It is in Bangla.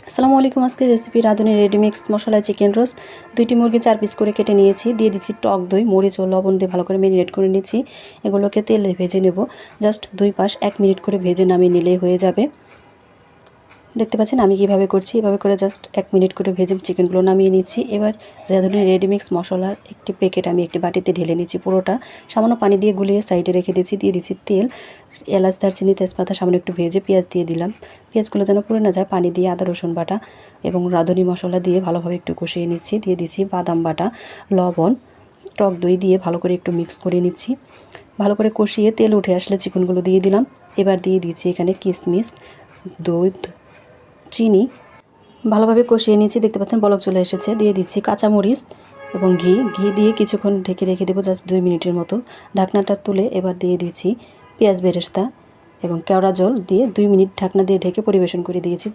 আসসালামু আলাইকুম। আজকের রেসিপি রাঁধুনি রেডিমিক্স মশলা চিকেন রোস্ট। 2টি মুরগি 4 পিস করে কেটে নিয়েছি। দিয়ে দিচ্ছি টক দই, মরিচ ও লবণ দিয়ে ভালো করে ম্যারিনেট করে নিচ্ছি। এগুলোকে তেলে ভেজে নেব। জাস্ট 2 পাশ 1 মিনিট করে ভেজে নামিয়ে নিলেই হয়ে যাবে। দেখতে পাচ্ছেন আমি কিভাবে করছি। এভাবে করে জাস্ট 1 মিনিট করে ভেজে চিকেনগুলো নামিয়ে নিচ্ছি। এবার রাঁধুনি রেডিমিক্স মশলার একটি প্যাকেট আমি একটি বাটিতে ঢেলে নিচ্ছি পুরোটা। সামান্য পানি দিয়ে গুলিয়ে সাইডে রেখে দিচ্ছি। দিয়ে দিচ্ছি তেল, এলাচ, দারচিনি, তেজপাতা সামান্য একটু ভেজে পেঁয়াজ দিয়ে দিলাম। পেঁয়াজগুলো যেন পুড়ে না যায় পানি দিয়ে আদা রসুন বাটা এবং রাঁধুনি মশলা দিয়ে ভালোভাবে একটু কষিয়ে নিচ্ছি। দিয়ে দিচ্ছি বাদাম বাটা, লবণ, টক দই দিয়ে ভালো করে একটু মিক্স করে নিচ্ছি। ভালো করে কষিয়ে তেল উঠে আসলে চিকেনগুলো দিয়ে দিলাম। এবার দিয়ে দিচ্ছি এখানে কিশমিশ, দুধ, চিনি ভালোভাবে কষিয়ে নিচ্ছি। দেখতে পাচ্ছেন বলক চলে এসেছে। দিয়ে দিচ্ছি কাঁচামরিচ এবং ঘি দিয়ে কিছুক্ষণ ঢেকে রেখে দেবো জাস্ট 2 মিনিটের মতো। ঢাকনাটা তুলে এবার দিয়ে দিচ্ছি পেঁয়াজ বেরেস্তা এবং কেওড়া জল দিয়ে 2 মিনিট ঢাকনা দিয়ে ঢেকে পরিবেশন করে দিয়েছি।